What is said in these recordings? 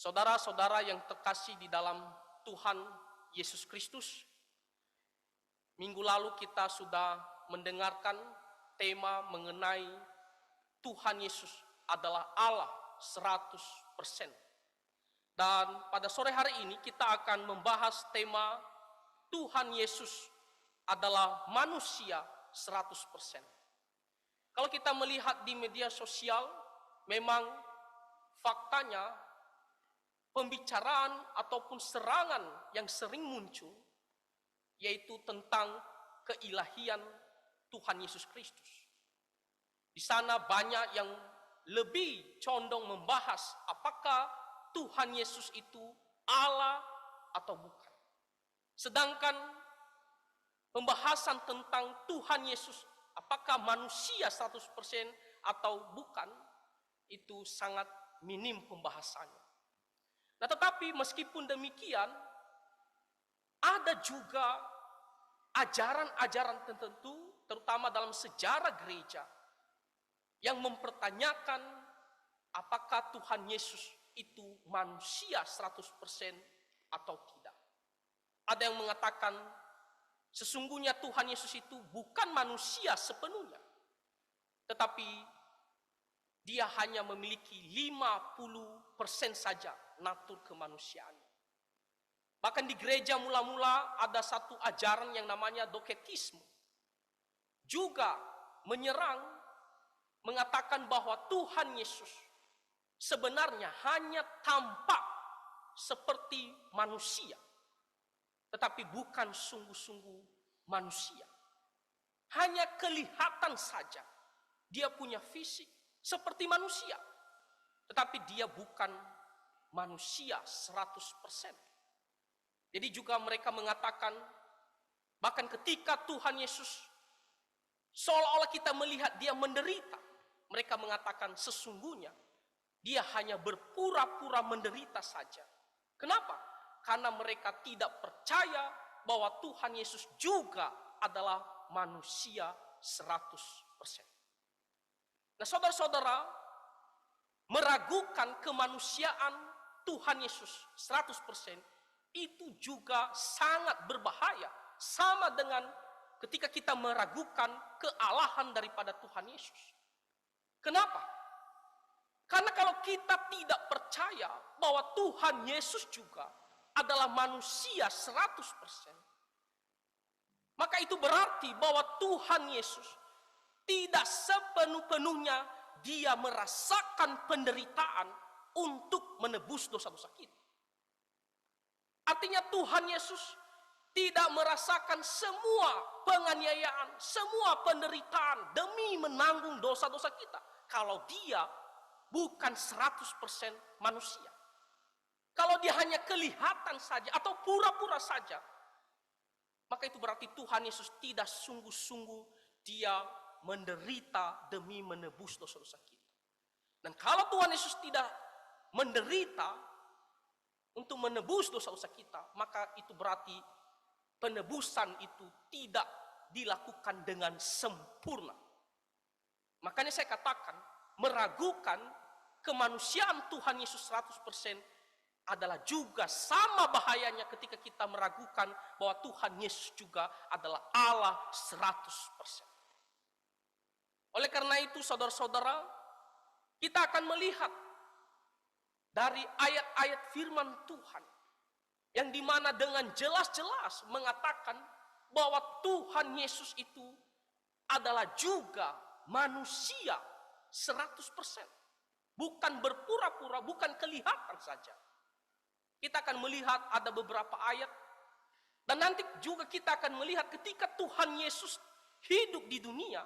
Saudara-saudara yang terkasih di dalam Tuhan Yesus Kristus, minggu lalu kita sudah mendengarkan tema mengenai Tuhan Yesus adalah Allah 100%. Dan pada sore hari ini kita akan membahas tema Tuhan Yesus adalah manusia 100%. Kalau kita melihat di media sosial, memang faktanya pembicaraan ataupun serangan yang sering muncul yaitu tentang keilahian Tuhan Yesus Kristus. Di sana banyak yang lebih condong membahas apakah Tuhan Yesus itu Allah atau bukan. Sedangkan pembahasan tentang Tuhan Yesus apakah manusia 100% atau bukan, itu sangat minim pembahasannya. Nah, tetapi meskipun demikian, ada juga ajaran-ajaran tertentu, terutama dalam sejarah gereja, yang mempertanyakan apakah Tuhan Yesus itu manusia 100% atau tidak. Ada yang mengatakan sesungguhnya Tuhan Yesus itu bukan manusia sepenuhnya, tetapi dia hanya memiliki 50% saja natur kemanusiaan. Bahkan di gereja mula-mula ada satu ajaran yang namanya doketisme. Juga menyerang, mengatakan bahwa Tuhan Yesus sebenarnya hanya tampak seperti manusia, tetapi bukan sungguh-sungguh manusia. Hanya kelihatan saja dia punya fisik seperti manusia, tetapi dia bukan manusia 100%. Jadi juga mereka mengatakan, bahkan ketika Tuhan Yesus seolah-olah kita melihat dia menderita, mereka mengatakan sesungguhnya dia hanya berpura-pura menderita saja. Kenapa? Karena mereka tidak percaya bahwa Tuhan Yesus juga adalah manusia 100%. Nah, saudara-saudara, meragukan kemanusiaan Tuhan Yesus 100% itu juga sangat berbahaya. Sama dengan ketika kita meragukan kealahan daripada Tuhan Yesus. Kenapa? Karena kalau kita tidak percaya bahwa Tuhan Yesus juga adalah manusia 100%, maka itu berarti bahwa Tuhan Yesus tidak sepenuh-penuhnya dia merasakan penderitaan untuk menebus dosa-dosa kita. Artinya Tuhan Yesus tidak merasakan semua penganiayaan, semua penderitaan demi menanggung dosa-dosa kita. Kalau dia bukan 100% manusia. Kalau dia hanya kelihatan saja atau pura-pura saja, maka itu berarti Tuhan Yesus tidak sungguh-sungguh dia menderita demi menebus dosa-dosa kita. Dan kalau Tuhan Yesus tidak menderita untuk menebus dosa-dosa kita, maka itu berarti penebusan itu tidak dilakukan dengan sempurna. Makanya saya katakan, meragukan kemanusiaan Tuhan Yesus 100% adalah juga sama bahayanya ketika kita meragukan bahwa Tuhan Yesus juga adalah Allah 100%. Oleh karena itu, saudara-saudara, kita akan melihat dari ayat-ayat firman Tuhan yang dimana dengan jelas-jelas mengatakan bahwa Tuhan Yesus itu adalah juga manusia 100%. Bukan berpura-pura, bukan kelihatan saja. Kita akan melihat ada beberapa ayat. Dan nanti juga kita akan melihat ketika Tuhan Yesus hidup di dunia,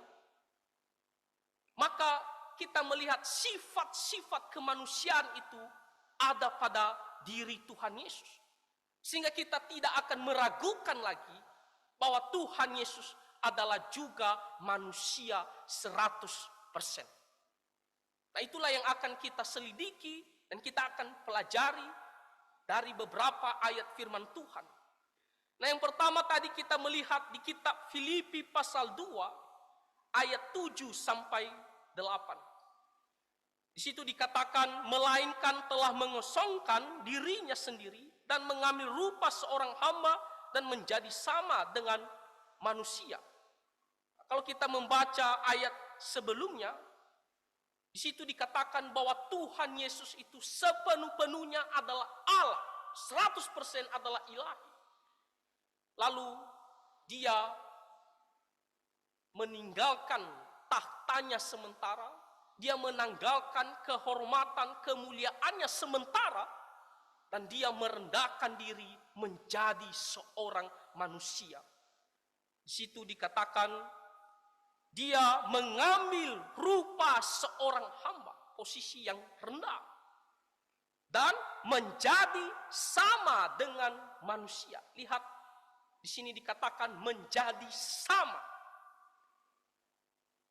maka kita melihat sifat-sifat kemanusiaan itu ada pada diri Tuhan Yesus. Sehingga kita tidak akan meragukan lagi bahwa Tuhan Yesus adalah juga manusia 100%. Nah, itulah yang akan kita selidiki dan kita akan pelajari dari beberapa ayat firman Tuhan. Nah, yang pertama tadi kita melihat di kitab Filipi pasal 2 ayat 7 sampai 8. Di situ dikatakan, melainkan telah mengosongkan dirinya sendiri dan mengambil rupa seorang hamba dan menjadi sama dengan manusia. Kalau kita membaca ayat sebelumnya, di situ dikatakan bahwa Tuhan Yesus itu sepenuh-penuhnya adalah Allah, 100% adalah ilahi. Lalu dia meninggalkan tahtanya sementara, dia menanggalkan kehormatan, kemuliaannya sementara, dan dia merendahkan diri menjadi seorang manusia. Di situ dikatakan, dia mengambil rupa seorang hamba, posisi yang rendah, dan menjadi sama dengan manusia. Lihat, di sini dikatakan menjadi sama.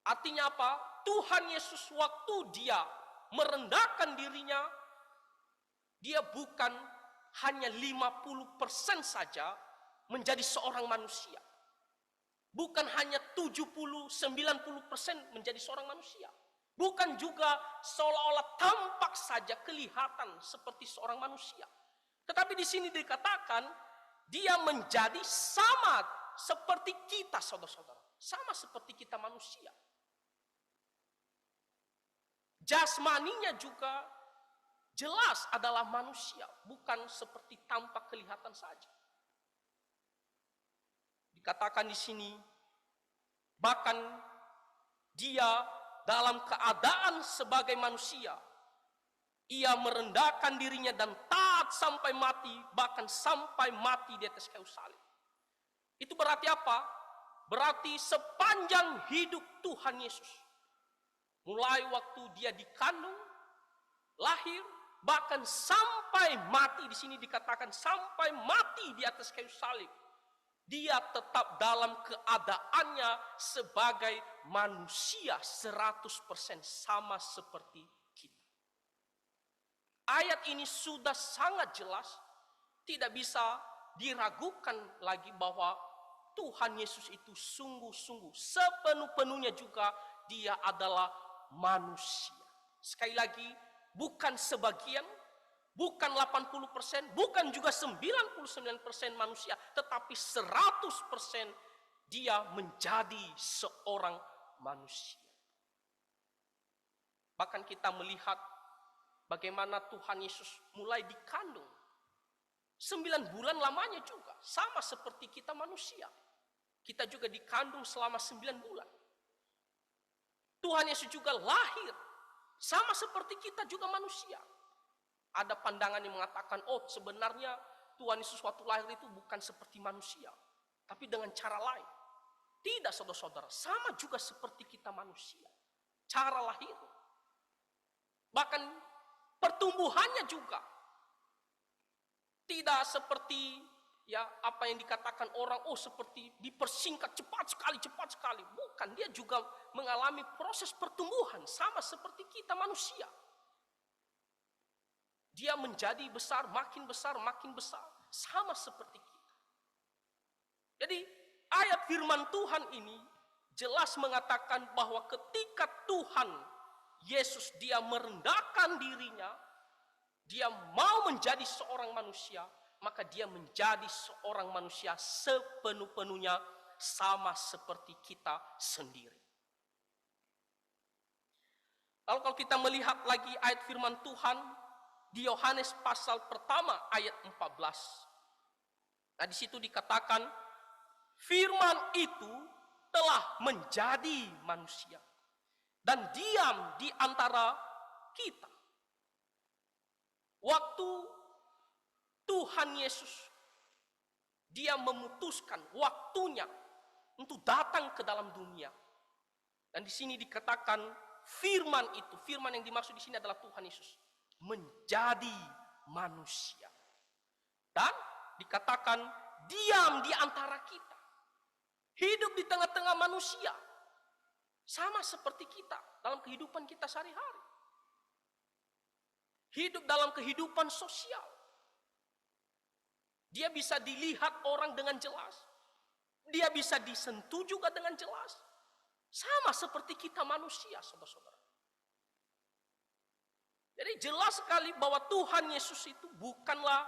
Artinya apa? Tuhan Yesus waktu dia merendahkan dirinya, dia bukan hanya 50% saja menjadi seorang manusia. Bukan hanya 70-90% menjadi seorang manusia. Bukan juga seolah-olah tampak saja kelihatan seperti seorang manusia. Tetapi di sini dikatakan dia menjadi sama seperti kita, saudara-saudara. Sama seperti kita manusia. Jasmaninya juga jelas adalah manusia, bukan seperti tampak kelihatan saja. Dikatakan di sini, bahkan dia dalam keadaan sebagai manusia, ia merendahkan dirinya dan taat sampai mati, bahkan sampai mati di atas kayu salib. Itu berarti apa? Berarti sepanjang hidup Tuhan Yesus, mulai waktu dia dikandung, lahir, bahkan sampai mati, di sini dikatakan sampai mati di atas kayu salib, dia tetap dalam keadaannya sebagai manusia 100% sama seperti kita. Ayat ini sudah sangat jelas, tidak bisa diragukan lagi bahwa Tuhan Yesus itu sungguh-sungguh sepenuh-penuhnya juga dia adalah manusia. Sekali lagi, bukan sebagian, bukan 80%, bukan juga 99% manusia, tetapi 100% dia menjadi seorang manusia. Bahkan kita melihat bagaimana Tuhan Yesus mulai dikandung. 9 bulan lamanya juga, sama seperti kita manusia. Kita juga dikandung selama 9 bulan. Tuhan Yesus juga lahir, sama seperti kita juga manusia. Ada pandangan yang mengatakan, oh sebenarnya Tuhan Yesus waktu lahir itu bukan seperti manusia, tapi dengan cara lain. Tidak, saudara-saudara, sama juga seperti kita manusia. Cara lahir. Bahkan pertumbuhannya juga tidak seperti ya apa yang dikatakan orang, oh seperti dipersingkat cepat sekali. Bukan, dia juga mengalami proses pertumbuhan sama seperti kita manusia. Dia menjadi besar, makin besar, sama seperti kita. Jadi ayat firman Tuhan ini jelas mengatakan bahwa ketika Tuhan Yesus dia merendahkan dirinya, dia mau menjadi seorang manusia, maka dia menjadi seorang manusia sepenuh-penuhnya sama seperti kita sendiri. Lalu kalau kita melihat lagi ayat firman Tuhan di Yohanes pasal pertama ayat 14. Nah, di situ dikatakan firman itu telah menjadi manusia dan diam di antara kita. Waktu Tuhan Yesus dia memutuskan waktunya untuk datang ke dalam dunia. Dan di sini dikatakan firman itu, firman yang dimaksud di sini adalah Tuhan Yesus menjadi manusia. Dan dikatakan diam di antara kita. Hidup di tengah-tengah manusia. Sama seperti kita dalam kehidupan kita sehari-hari. Hidup dalam kehidupan sosial. Dia bisa dilihat orang dengan jelas. Dia bisa disentuh juga dengan jelas. Sama seperti kita manusia, saudara-saudara. Jadi jelas sekali bahwa Tuhan Yesus itu bukanlah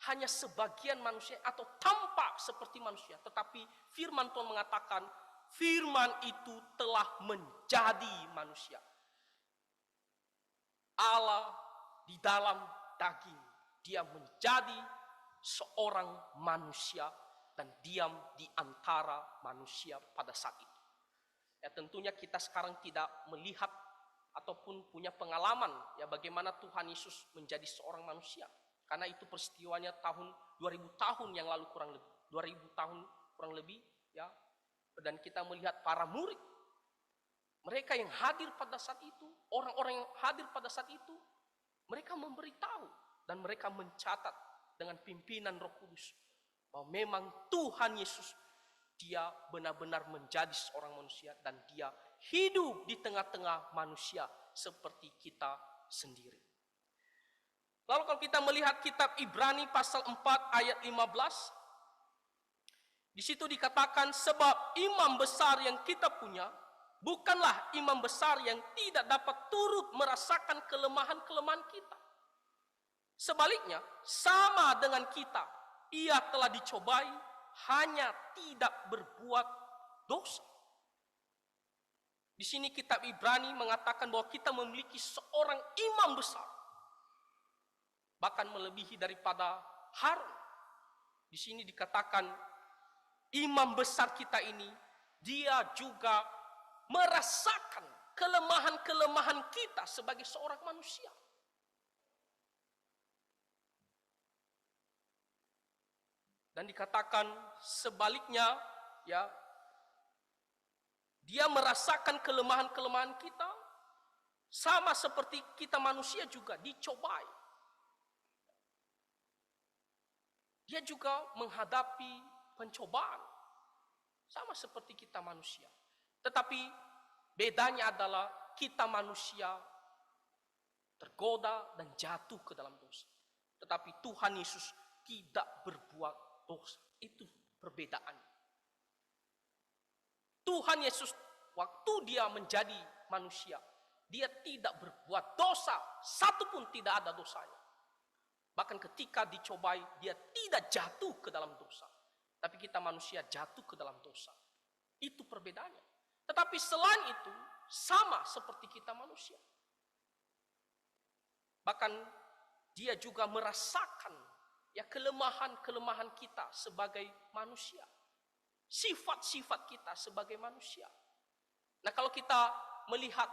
hanya sebagian manusia atau tampak seperti manusia. Tetapi firman Tuhan mengatakan, firman itu telah menjadi manusia. Allah di dalam daging, dia menjadi seorang manusia dan diam di antara manusia pada saat itu. Ya tentunya kita sekarang tidak melihat ataupun punya pengalaman ya bagaimana Tuhan Yesus menjadi seorang manusia. Karena itu peristiwanya tahun 2000 tahun yang lalu kurang lebih. 2000 tahun kurang lebih ya. Dan kita melihat para murid. Mereka yang hadir pada saat itu, orang-orang yang hadir pada saat itu, mereka memberitahu dan mereka mencatat dengan pimpinan Roh Kudus bahwa memang Tuhan Yesus dia benar-benar menjadi seorang manusia dan dia hidup di tengah-tengah manusia seperti kita sendiri. Lalu kalau kita melihat kitab Ibrani pasal 4 ayat 15, di situ dikatakan sebab imam besar yang kita punya bukanlah imam besar yang tidak dapat turut merasakan kelemahan-kelemahan kita. Sebaliknya, sama dengan kita, ia telah dicobai hanya tidak berbuat dosa. Di sini kitab Ibrani mengatakan bahwa kita memiliki seorang imam besar. Bahkan melebihi daripada Harun. Di sini dikatakan imam besar kita ini, dia juga merasakan kelemahan-kelemahan kita sebagai seorang manusia. Dan dikatakan sebaliknya, ya, dia merasakan kelemahan-kelemahan kita, sama seperti kita manusia juga dicobai. Dia juga menghadapi pencobaan, sama seperti kita manusia. Tetapi bedanya adalah kita manusia tergoda dan jatuh ke dalam dosa. Tetapi Tuhan Yesus tidak berbuat dosa. Itu perbedaannya. Tuhan Yesus waktu dia menjadi manusia, dia tidak berbuat dosa, satupun tidak ada dosanya. Bahkan ketika dicobai, dia tidak jatuh ke dalam dosa. Tapi kita manusia jatuh ke dalam dosa. Itu perbedaannya. Tetapi selain itu, sama seperti kita manusia. Bahkan dia juga merasakan ya kelemahan-kelemahan kita sebagai manusia. Sifat-sifat kita sebagai manusia. Nah kalau kita melihat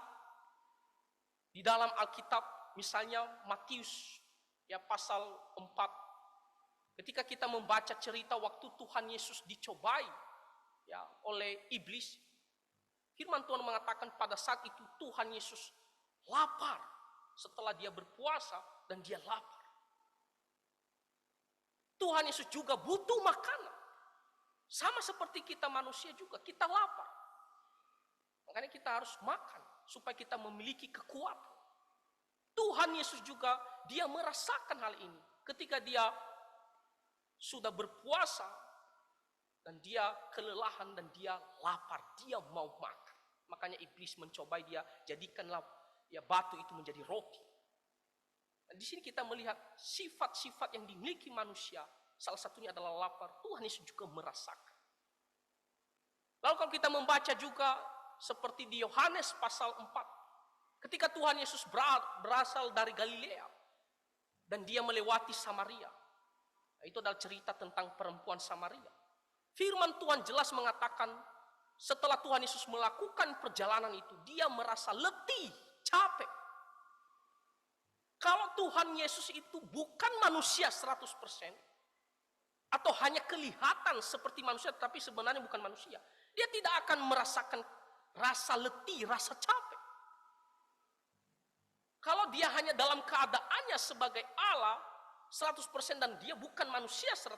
di dalam Alkitab, misalnya Matius ya pasal 4, ketika kita membaca cerita waktu Tuhan Yesus dicobai ya oleh iblis, firman Tuhan mengatakan pada saat itu Tuhan Yesus lapar setelah dia berpuasa dan dia lapar. Tuhan Yesus juga butuh makanan. Sama seperti kita manusia juga, kita lapar. Makanya kita harus makan supaya kita memiliki kekuatan. Tuhan Yesus juga, dia merasakan hal ini. Ketika dia sudah berpuasa, dan dia kelelahan, dan dia lapar, dia mau makan. Makanya iblis mencobai dia, jadikanlah ya batu itu menjadi roti. Dan di sini kita melihat sifat-sifat yang dimiliki manusia, salah satunya adalah lapar. Tuhan Yesus juga merasakan. Lalu kalau kita membaca juga, seperti di Yohanes pasal 4, ketika Tuhan Yesus berasal dari Galilea dan dia melewati Samaria. Itu adalah cerita tentang perempuan Samaria. Firman Tuhan jelas mengatakan setelah Tuhan Yesus melakukan perjalanan itu, dia merasa letih, capek. Kalau Tuhan Yesus itu bukan manusia 100%, atau hanya kelihatan seperti manusia tapi sebenarnya bukan manusia, dia tidak akan merasakan rasa letih, rasa capek. Kalau dia hanya dalam keadaannya sebagai Allah 100% dan dia bukan manusia 100%,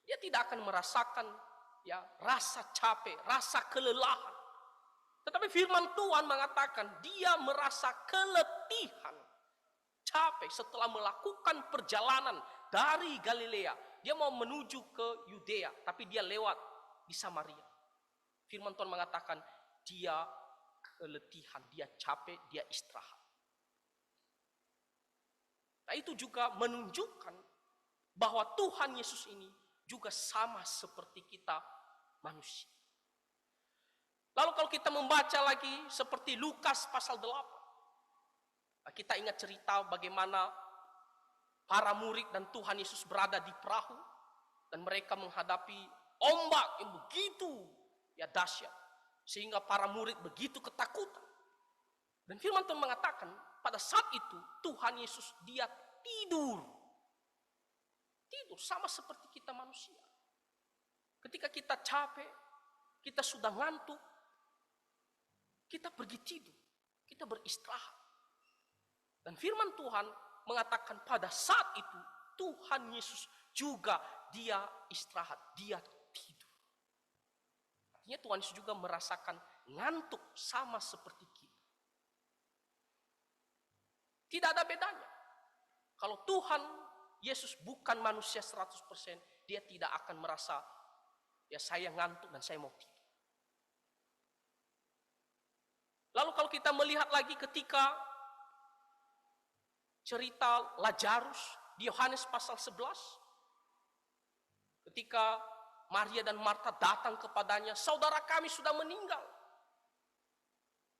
dia tidak akan merasakan ya rasa capek, rasa kelelahan. Tetapi firman Tuhan mengatakan dia merasa keletihan, capek setelah melakukan perjalanan dari Galilea. Dia mau menuju ke Yudea, tapi dia lewat di Samaria. Firman Tuhan mengatakan dia keletihan, dia capek, dia istirahat. itu juga menunjukkan bahwa Tuhan Yesus ini juga sama seperti kita manusia. Lalu kalau kita membaca lagi seperti Lukas pasal 8, kita ingat cerita bagaimana para murid dan Tuhan Yesus berada di perahu dan mereka menghadapi ombak yang begitu dahsyat sehingga para murid begitu ketakutan. Dan firman Tuhan mengatakan pada saat itu Tuhan Yesus dia tidur sama seperti kita manusia. Ketika kita capek, kita sudah ngantuk, kita pergi tidur, kita beristirahat. Dan firman Tuhan mengatakan pada saat itu Tuhan Yesus juga dia istirahat, dia tidur. Artinya Tuhan Yesus juga merasakan ngantuk sama seperti kita. Tidak ada bedanya. Kalau Tuhan Yesus bukan manusia 100%, dia tidak akan merasa saya ngantuk dan saya mau tidur. Lalu kalau kita melihat lagi ketika cerita Lazarus di Yohanes pasal 11, ketika Maria dan Marta datang kepadanya, saudara kami sudah meninggal.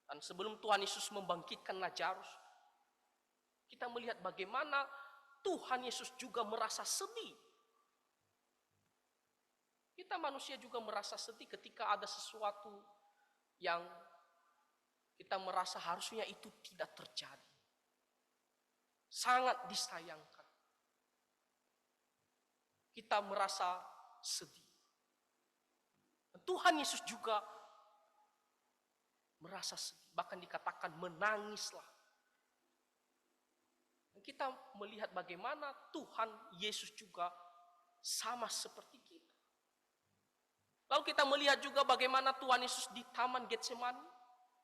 Dan sebelum Tuhan Yesus membangkitkan Lazarus, kita melihat bagaimana Tuhan Yesus juga merasa sedih. Kita manusia juga merasa sedih ketika ada sesuatu yang kita merasa harusnya itu tidak terjadi. Sangat disayangkan. Kita merasa sedih. Tuhan Yesus juga merasa sedih. Bahkan dikatakan menangislah. Dan kita melihat bagaimana Tuhan Yesus juga sama seperti kita. Lalu kita melihat juga bagaimana Tuhan Yesus di Taman Getsemani.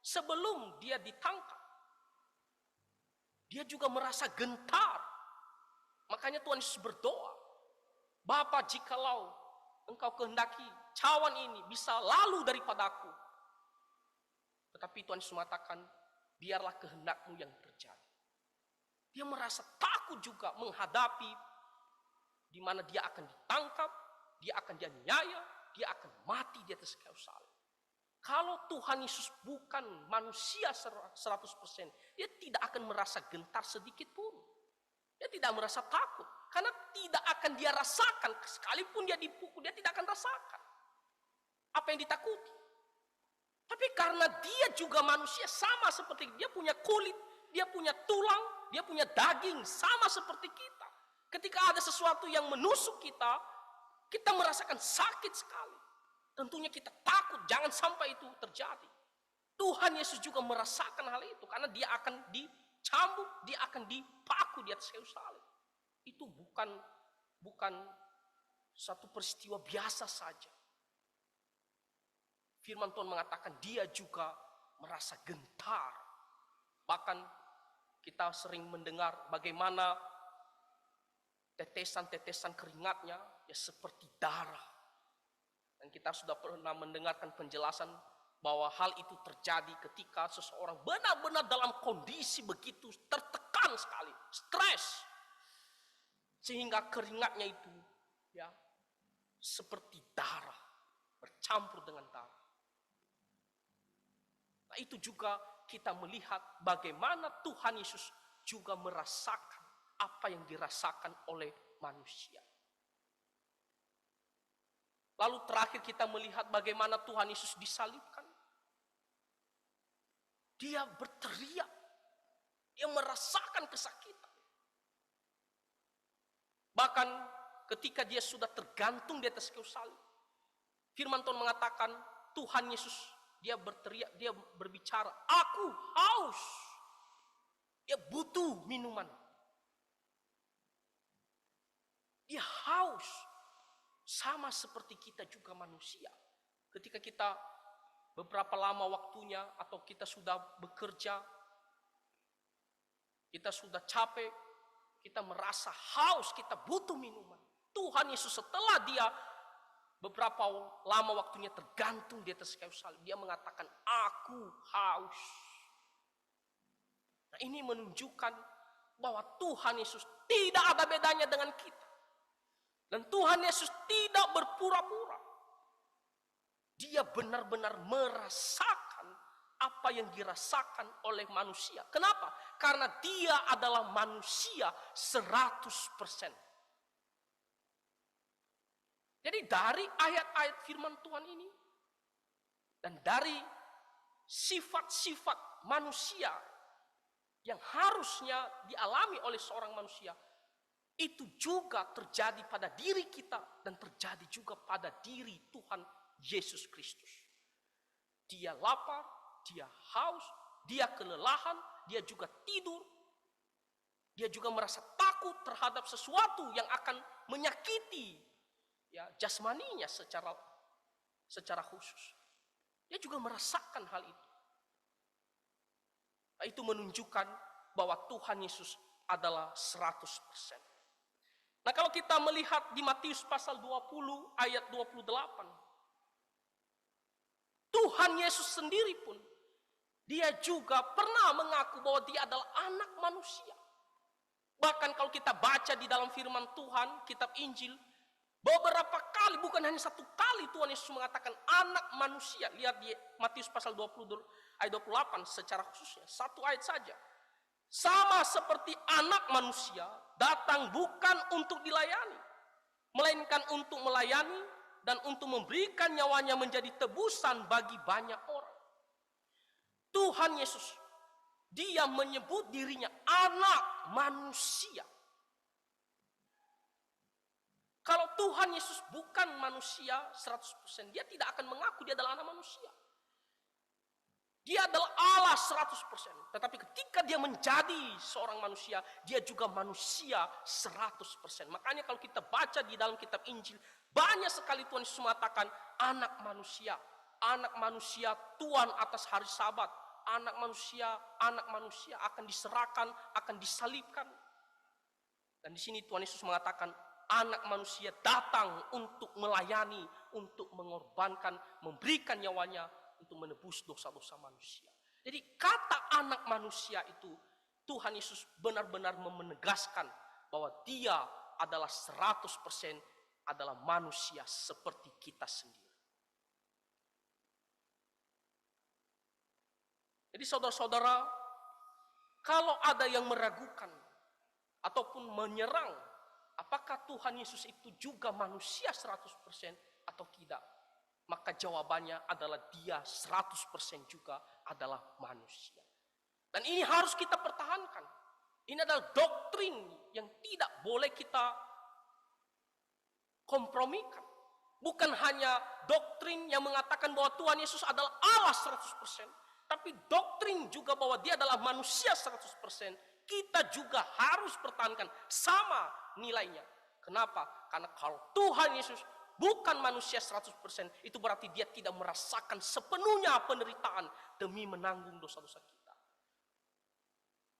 Sebelum dia ditangkap, dia juga merasa gentar. Makanya Tuhan Yesus berdoa, Bapa, jikalau engkau kehendaki cawan ini bisa lalu daripadaku. Tetapi Tuhan Yesus mengatakan, biarlah kehendakmu yang terjadi. Dia merasa takut juga menghadapi di mana dia akan ditangkap, dia akan dianiaya, dia akan mati di atas kayu salib. Kalau Tuhan Yesus bukan manusia 100%, dia tidak akan merasa gentar sedikit pun. Dia tidak merasa takut. Karena tidak akan dia rasakan. Sekalipun dia dipukul, dia tidak akan rasakan apa yang ditakuti. Tapi karena dia juga manusia sama seperti dia punya kulit, dia punya tulang, dia punya daging sama seperti kita. Ketika ada sesuatu yang menusuk kita, kita merasakan sakit sekali. Tentunya kita takut jangan sampai itu terjadi. Tuhan Yesus juga merasakan hal itu karena dia akan dicambuk, dia akan dipaku di atas kayu salib. Itu bukan satu peristiwa biasa saja. Firman Tuhan mengatakan dia juga merasa gentar. Bahkan kita sering mendengar bagaimana tetesan-tetesan keringatnya seperti darah. Dan kita sudah pernah mendengarkan penjelasan bahwa hal itu terjadi ketika seseorang benar-benar dalam kondisi begitu tertekan sekali, stres. Sehingga keringatnya itu seperti darah, bercampur dengan darah. Nah, itu juga kita melihat bagaimana Tuhan Yesus juga merasakan apa yang dirasakan oleh manusia. Lalu terakhir kita melihat bagaimana Tuhan Yesus disalibkan. Dia berteriak. Dia merasakan kesakitan. Bahkan ketika dia sudah tergantung di atas kayu salib. Firman Tuhan mengatakan Tuhan Yesus dia berteriak, dia berbicara, aku haus. Dia butuh minuman. Dia haus. Sama seperti kita juga manusia. Ketika kita beberapa lama waktunya atau kita sudah bekerja, kita sudah capek, kita merasa haus, kita butuh minuman. Tuhan Yesus setelah dia beberapa lama waktunya tergantung di atas kayu salib, dia mengatakan, aku haus. Nah, ini menunjukkan bahwa Tuhan Yesus tidak ada bedanya dengan kita. Dan Tuhan Yesus tidak berpura-pura. Dia benar-benar merasakan apa yang dirasakan oleh manusia. Kenapa? Karena dia adalah manusia 100%. Jadi dari ayat-ayat firman Tuhan ini, dan dari sifat-sifat manusia yang harusnya dialami oleh seorang manusia, itu juga terjadi pada diri kita dan terjadi juga pada diri Tuhan Yesus Kristus. Dia lapar, dia haus, dia kelelahan, dia juga tidur. Dia juga merasa takut terhadap sesuatu yang akan menyakiti ya jasmaninya secara khusus. Dia juga merasakan hal itu. Nah, itu menunjukkan bahwa Tuhan Yesus adalah 100%. Nah, kalau kita melihat di Matius pasal 20 ayat 28, Tuhan Yesus sendiri pun dia juga pernah mengaku bahwa dia adalah anak manusia. Bahkan kalau kita baca di dalam firman Tuhan, kitab Injil, beberapa kali, bukan hanya satu kali Tuhan Yesus mengatakan anak manusia. Lihat di Matius pasal 20 ayat 28 secara khususnya, satu ayat saja. Sama seperti anak manusia datang bukan untuk dilayani, melainkan untuk melayani dan untuk memberikan nyawanya menjadi tebusan bagi banyak orang. Tuhan Yesus, dia menyebut dirinya anak manusia. Kalau Tuhan Yesus bukan manusia 100%, dia tidak akan mengaku dia adalah anak manusia. Dia adalah Allah 100%. Tetapi ketika dia menjadi seorang manusia, dia juga manusia 100%. Makanya kalau kita baca di dalam kitab Injil, banyak sekali Tuhan Yesus mengatakan anak manusia Tuhan atas hari Sabat, anak manusia akan diserahkan, akan disalibkan. Dan di sini Tuhan Yesus mengatakan anak manusia datang untuk melayani, untuk mengorbankan, memberikan nyawanya untuk menebus dosa-dosa manusia. Jadi kata anak manusia itu, Tuhan Yesus benar-benar menegaskan bahwa dia adalah 100% adalah manusia seperti kita sendiri. Jadi saudara-saudara, kalau ada yang meragukan ataupun menyerang apakah Tuhan Yesus itu juga manusia 100% atau tidak, maka jawabannya adalah dia 100% juga adalah manusia. Dan ini harus kita pertahankan. Ini adalah doktrin yang tidak boleh kita kompromikan. Bukan hanya doktrin yang mengatakan bahwa Tuhan Yesus adalah Allah 100%, tapi doktrin juga bahwa dia adalah manusia 100%. Kita juga harus pertahankan sama nilainya. Kenapa? Karena kalau Tuhan Yesus bukan manusia 100%, itu berarti dia tidak merasakan sepenuhnya penderitaan demi menanggung dosa-dosa kita.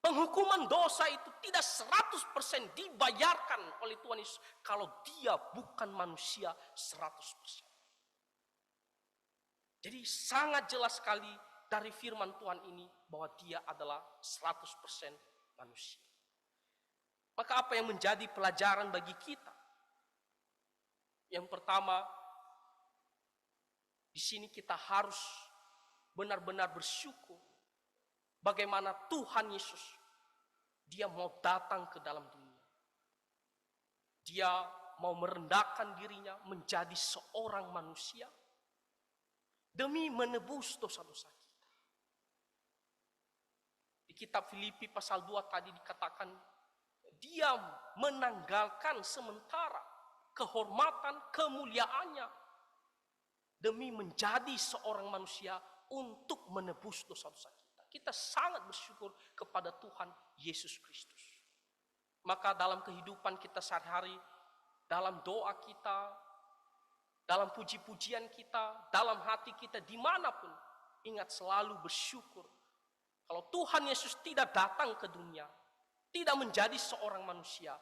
Penghukuman dosa itu tidak 100% dibayarkan oleh Tuhan Yesus kalau dia bukan manusia 100%. Jadi sangat jelas sekali dari firman Tuhan ini bahwa dia adalah 100% manusia. Maka apa yang menjadi pelajaran bagi kita? Yang pertama, di sini kita harus benar-benar bersyukur bagaimana Tuhan Yesus, dia mau datang ke dalam dunia. Dia mau merendahkan dirinya menjadi seorang manusia demi menebus dosa-dosa kita. Di kitab Filipi pasal 2 tadi dikatakan, dia menanggalkan sementara kehormatan, kemuliaannya demi menjadi seorang manusia untuk menebus dosa-dosa kita. Kita sangat bersyukur kepada Tuhan Yesus Kristus. Maka dalam kehidupan kita sehari-hari, dalam doa kita, dalam puji-pujian kita, dalam hati kita, dimanapun, ingat selalu bersyukur. Kalau Tuhan Yesus tidak datang ke dunia, tidak menjadi seorang manusia,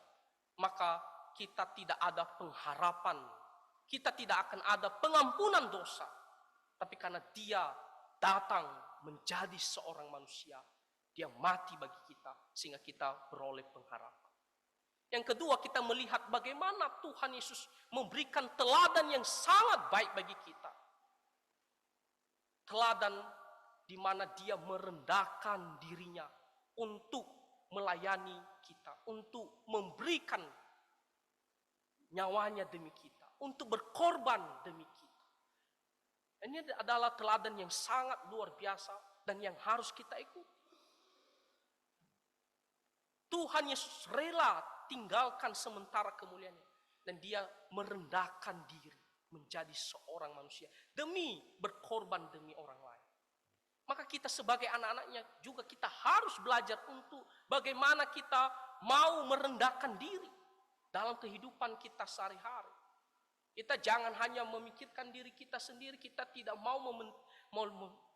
maka kita tidak ada pengharapan, kita tidak akan ada pengampunan dosa. Tapi karena dia datang menjadi seorang manusia, Dia mati bagi kita sehingga kita beroleh pengharapan. Yang kedua, kita melihat bagaimana Tuhan Yesus memberikan teladan yang sangat baik bagi kita. Teladan di mana dia merendahkan dirinya untuk melayani kita, untuk memberikan nyawanya demi kita, untuk berkorban demi kita. Ini adalah teladan yang sangat luar biasa dan yang harus kita ikuti. Tuhan Yesus rela tinggalkan sementara kemuliaannya dan dia merendahkan diri menjadi seorang manusia demi berkorban demi orang lain. Maka kita sebagai anak-anaknya juga kita harus belajar untuk bagaimana kita mau merendahkan diri dalam kehidupan kita sehari-hari. Kita jangan hanya memikirkan diri kita sendiri, kita tidak mau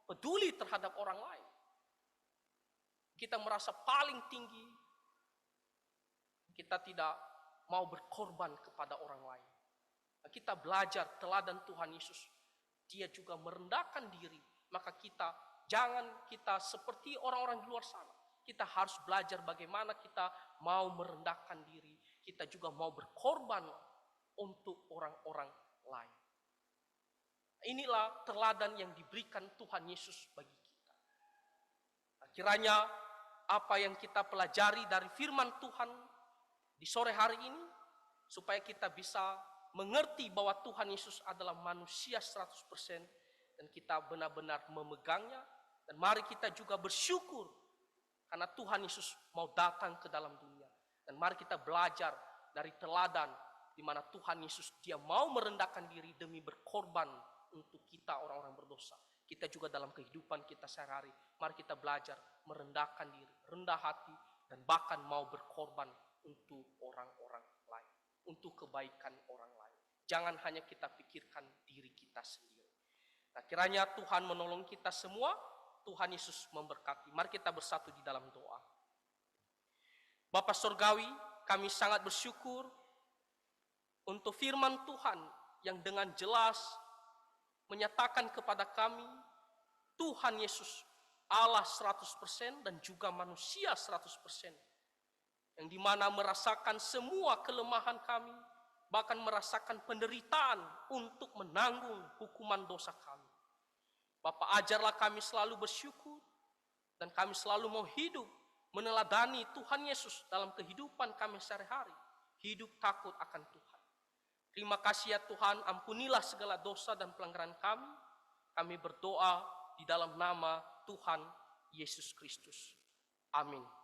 peduli terhadap orang lain. Kita merasa paling tinggi, kita tidak mau berkorban kepada orang lain. Kita belajar teladan Tuhan Yesus. Dia juga merendahkan diri. Maka jangan kita seperti orang-orang di luar sana. Kita harus belajar bagaimana kita mau merendahkan diri. Kita juga mau berkorban untuk orang-orang lain. Inilah teladan yang diberikan Tuhan Yesus bagi kita. Kiranya apa yang kita pelajari dari firman Tuhan di sore hari ini, supaya kita bisa mengerti bahwa Tuhan Yesus adalah manusia 100% dan kita benar-benar memegangnya. Dan mari kita juga bersyukur karena Tuhan Yesus mau datang ke dalam dunia. Dan mari kita belajar dari teladan di mana Tuhan Yesus dia mau merendahkan diri demi berkorban untuk kita orang-orang berdosa. Kita juga dalam kehidupan kita sehari-hari, mari kita belajar merendahkan diri, rendah hati, dan bahkan mau berkorban untuk orang-orang lain, untuk kebaikan orang lain. Jangan hanya kita pikirkan diri kita sendiri. Nah, kiranya Tuhan menolong kita semua, Tuhan Yesus memberkati. Mari kita bersatu di dalam doa. Bapa Surgawi, kami sangat bersyukur untuk firman Tuhan yang dengan jelas menyatakan kepada kami, Tuhan Yesus Allah 100% dan juga manusia 100%. Yang dimana merasakan semua kelemahan kami, bahkan merasakan penderitaan untuk menanggung hukuman dosa kami. Bapa, ajarlah kami selalu bersyukur, dan kami selalu mau hidup meneladani Tuhan Yesus dalam kehidupan kami sehari-hari. Hidup takut akan Tuhan. Terima kasih ya Tuhan, ampunilah segala dosa dan pelanggaran kami. Kami berdoa di dalam nama Tuhan Yesus Kristus. Amin.